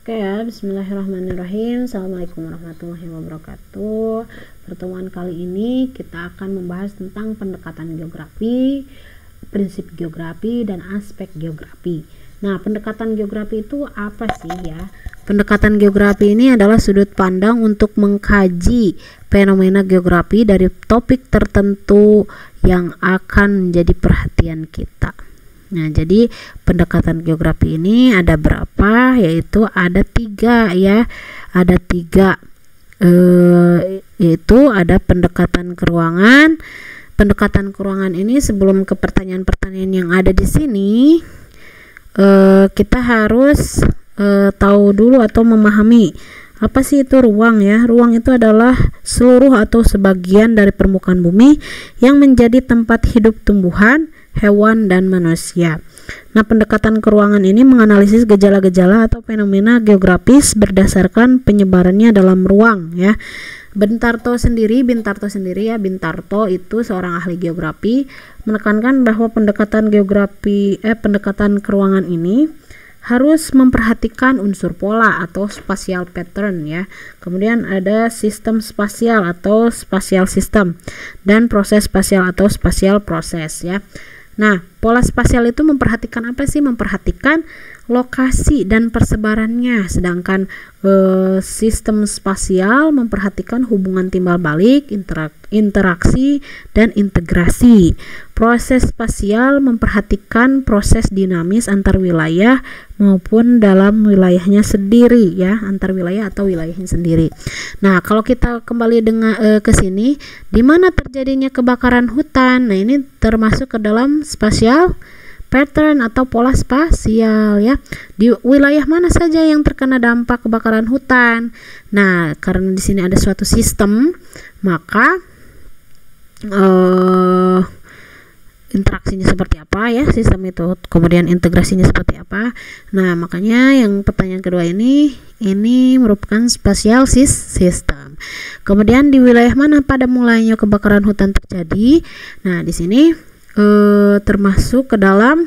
Oke ya, bismillahirrahmanirrahim. Assalamualaikum warahmatullahi wabarakatuh. Pertemuan kali ini kita akan membahas tentang pendekatan geografi, prinsip geografi, dan aspek geografi. Nah, pendekatan geografi itu apa sih ya? Pendekatan geografi ini adalah sudut pandang untuk mengkaji fenomena geografi dari topik tertentu yang akan menjadi perhatian kita. Nah, jadi pendekatan geografi ini ada berapa? Yaitu ada 3 ya. Ada 3 yaitu ada pendekatan keruangan. Pendekatan keruangan ini sebelum ke pertanyaan-pertanyaan yang ada di sini, kita harus tahu dulu atau memahami apa sih itu ruang ya. Ruang itu adalah seluruh atau sebagian dari permukaan bumi yang menjadi tempat hidup tumbuhan, hewan, dan manusia. Nah, pendekatan keruangan ini menganalisis gejala-gejala atau fenomena geografis berdasarkan penyebarannya dalam ruang ya. Bintarto sendiri ya, Bintarto itu seorang ahli geografi, menekankan bahwa pendekatan keruangan ini harus memperhatikan unsur pola atau spatial pattern ya. Kemudian ada sistem spasial atau spatial system, dan proses spasial atau spatial proses ya. Nah, pola spasial itu memperhatikan apa sih? Memperhatikan lokasi dan persebarannya, sedangkan sistem spasial memperhatikan hubungan timbal balik, interaksi, dan integrasi. Proses spasial memperhatikan proses dinamis antar wilayah maupun dalam wilayahnya sendiri ya, antar wilayah atau wilayahnya sendiri. Nah, kalau kita kembali dengan ke sini, di mana terjadinya kebakaran hutan? Nah, ini termasuk ke dalam spasial pattern atau pola spasial ya. Di wilayah mana saja yang terkena dampak kebakaran hutan? Nah, karena di sini ada suatu sistem, maka interaksinya seperti apa ya sistem itu, kemudian integrasinya seperti apa. Nah, makanya yang pertanyaan kedua ini merupakan spatial system. Kemudian di wilayah mana pada mulanya kebakaran hutan terjadi? Nah, di sini termasuk ke dalam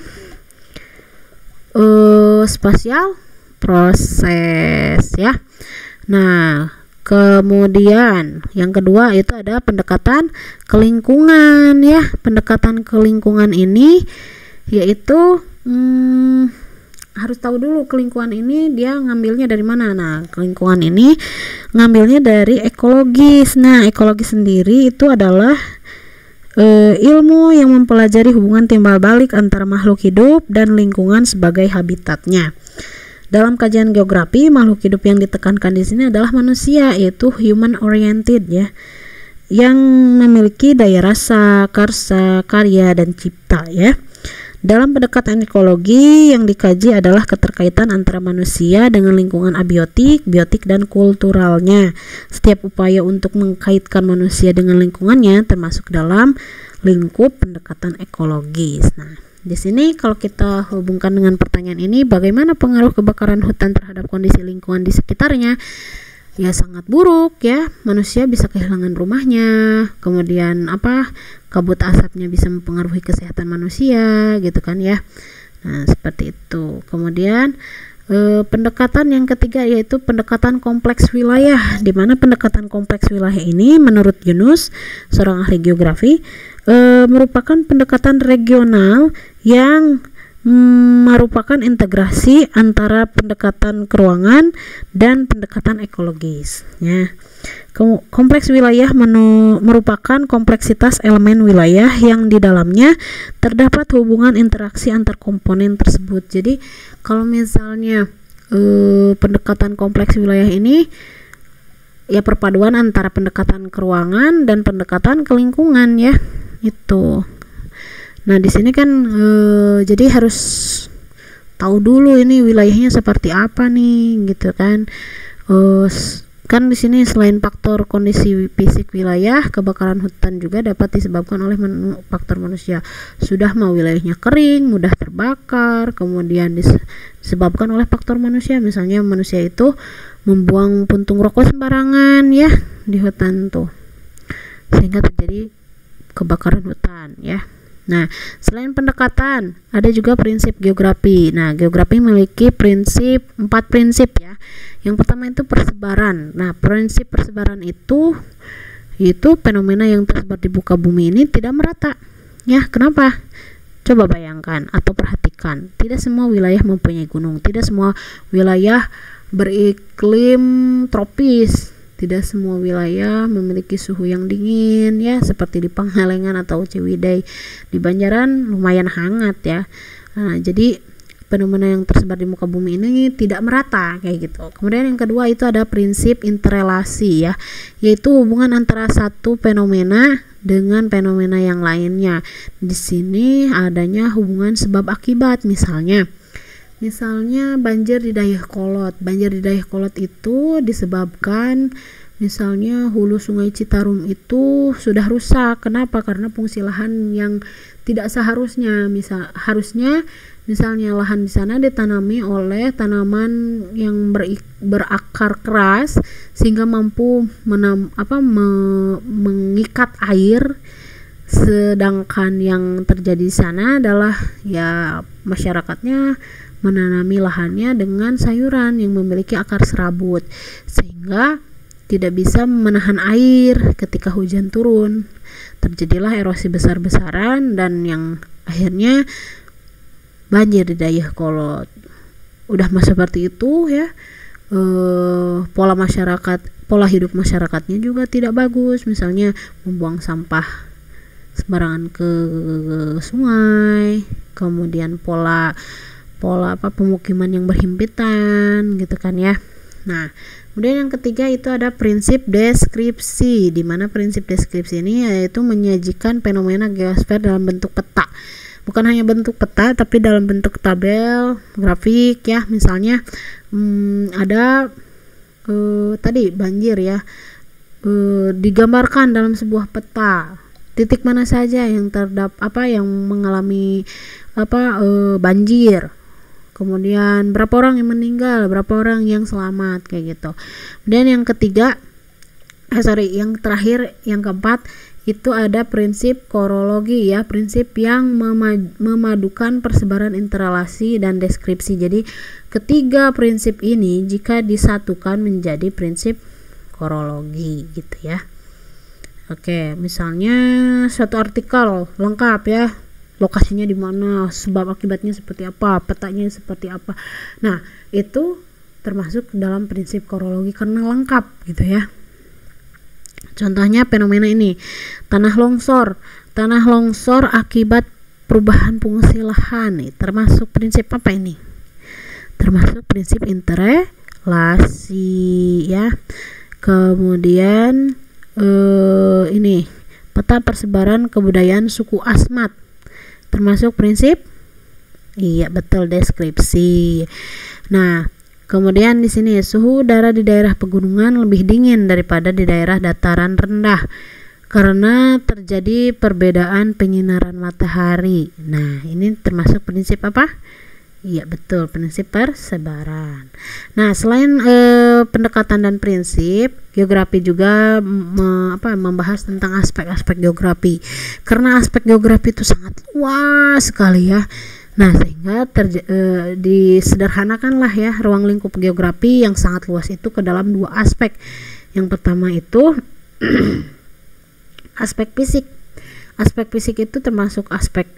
spatial proses ya. Nah, kemudian yang kedua itu ada pendekatan kelingkungan ya. Pendekatan kelingkungan ini yaitu harus tahu dulu kelingkungan ini dia ngambilnya dari mana. Nah, kelingkungan ini ngambilnya dari ekologis. Nah, ekologis sendiri itu adalah ilmu yang mempelajari hubungan timbal balik antara makhluk hidup dan lingkungan sebagai habitatnya. Dalam kajian geografi, makhluk hidup yang ditekankan di sini adalah manusia, yaitu human oriented ya, yang memiliki daya rasa, karsa, karya, dan cipta ya. Dalam pendekatan ekologi, yang dikaji adalah keterkaitan antara manusia dengan lingkungan abiotik, biotik, dan kulturalnya. Setiap upaya untuk mengkaitkan manusia dengan lingkungannya termasuk dalam lingkup pendekatan ekologis. Nah, di sini kalau kita hubungkan dengan pertanyaan ini, bagaimana pengaruh kebakaran hutan terhadap kondisi lingkungan di sekitarnya? Ya, sangat buruk ya. Manusia bisa kehilangan rumahnya, kemudian kabut asapnya bisa mempengaruhi kesehatan manusia gitu kan ya. Nah, seperti itu. Kemudian pendekatan yang ketiga yaitu pendekatan kompleks wilayah, di mana pendekatan kompleks wilayah ini menurut Yunus, seorang ahli geografi, merupakan pendekatan regional yang merupakan integrasi antara pendekatan keruangan dan pendekatan ekologis ya. Kompleks wilayah merupakan kompleksitas elemen wilayah yang di dalamnya terdapat hubungan interaksi antar komponen tersebut. Jadi kalau misalnya pendekatan kompleks wilayah ini ya perpaduan antara pendekatan keruangan dan pendekatan kelingkungan ya itu. Nah, di sini kan jadi harus tahu dulu ini wilayahnya seperti apa nih gitu kan. Kan di sini selain faktor kondisi fisik wilayah, kebakaran hutan juga dapat disebabkan oleh faktor manusia. Sudah mau wilayahnya kering, mudah terbakar, kemudian disebabkan oleh faktor manusia. Misalnya manusia itu membuang puntung rokok sembarangan ya di hutan tuh, sehingga terjadi kebakaran hutan ya. Nah, selain pendekatan, ada juga prinsip geografi. Nah, geografi memiliki 4 prinsip ya. Yang pertama itu persebaran. Nah, prinsip persebaran itu fenomena yang tersebar di muka bumi ini tidak merata. Ya, kenapa? Coba bayangkan atau perhatikan, tidak semua wilayah mempunyai gunung, tidak semua wilayah beriklim tropis, tidak semua wilayah memiliki suhu yang dingin ya, seperti di Pangalengan atau Ciwidey. Di Banjaran lumayan hangat ya. Nah, jadi fenomena yang tersebar di muka bumi ini tidak merata kayak gitu. Kemudian yang kedua itu ada prinsip interrelasi ya, yaitu hubungan antara satu fenomena dengan fenomena yang lainnya. Di sini adanya hubungan sebab akibat. Misalnya banjir di Dayakolot. Banjir di Dayakolot itu disebabkan misalnya hulu Sungai Citarum itu sudah rusak. Kenapa? Karena fungsi lahan yang tidak seharusnya. Misalnya lahan di sana ditanami oleh tanaman yang berakar keras sehingga mampu mengikat air, sedangkan yang terjadi di sana adalah ya masyarakatnya menanami lahannya dengan sayuran yang memiliki akar serabut sehingga tidak bisa menahan air ketika hujan turun. Terjadilah erosi besar-besaran dan yang akhirnya banjir di Dayakolot. Udah seperti itu ya, pola hidup masyarakatnya juga tidak bagus. Misalnya membuang sampah sembarangan ke sungai, kemudian pola pemukiman yang berhimpitan gitu kan ya. Nah, kemudian yang ketiga itu ada prinsip deskripsi, di mana prinsip deskripsi ini yaitu menyajikan fenomena geosfer dalam bentuk peta. Bukan hanya bentuk peta tapi dalam bentuk tabel, grafik ya. Misalnya ada tadi banjir ya, digambarkan dalam sebuah peta. Titik mana saja yang yang mengalami banjir. Kemudian berapa orang yang meninggal, berapa orang yang selamat kayak gitu. Dan yang yang keempat itu ada prinsip korologi ya, prinsip yang memadukan persebaran interrelasi dan deskripsi. Jadi ketiga prinsip ini jika disatukan menjadi prinsip korologi gitu ya. Oke, misalnya satu artikel lengkap ya, lokasinya di mana, sebab akibatnya seperti apa, petanya seperti apa. Nah, itu termasuk dalam prinsip korologi karena lengkap gitu ya. Contohnya fenomena ini, tanah longsor akibat perubahan fungsi lahan nih, termasuk prinsip apa ini? Termasuk prinsip interrelasi ya. Kemudian ini peta persebaran kebudayaan suku Asmat, termasuk prinsip deskripsi. Nah, kemudian di sini suhu udara di daerah pegunungan lebih dingin daripada di daerah dataran rendah karena terjadi perbedaan penyinaran matahari. Nah, ini termasuk prinsip apa? Iya betul, prinsip persebaran. Nah, selain pendekatan dan prinsip, geografi juga membahas tentang aspek-aspek geografi. Karena aspek geografi itu sangat luas sekali ya. Nah, sehingga disederhanakanlah ya ruang lingkup geografi yang sangat luas itu ke dalam dua aspek. Yang pertama itu aspek fisik. Aspek fisik itu termasuk aspek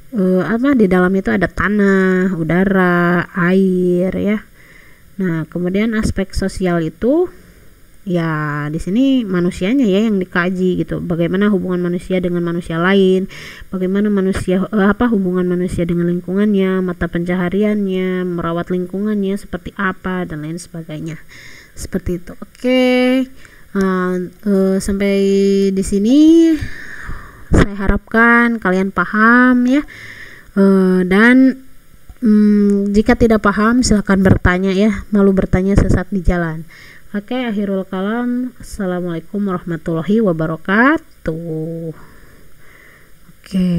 di dalam itu ada tanah, udara, air ya. Nah, kemudian aspek sosial itu ya di sini manusianya ya yang dikaji gitu. Bagaimana hubungan manusia dengan manusia lain, bagaimana hubungan manusia dengan lingkungannya, mata pencahariannya, merawat lingkungannya seperti apa dan lain sebagainya. Seperti itu. Oke. Sampai di sini saya harapkan kalian paham ya, dan jika tidak paham silahkan bertanya ya, malu bertanya sesat di jalan. Oke, akhirul kalam. Assalamualaikum warahmatullahi wabarakatuh. Oke.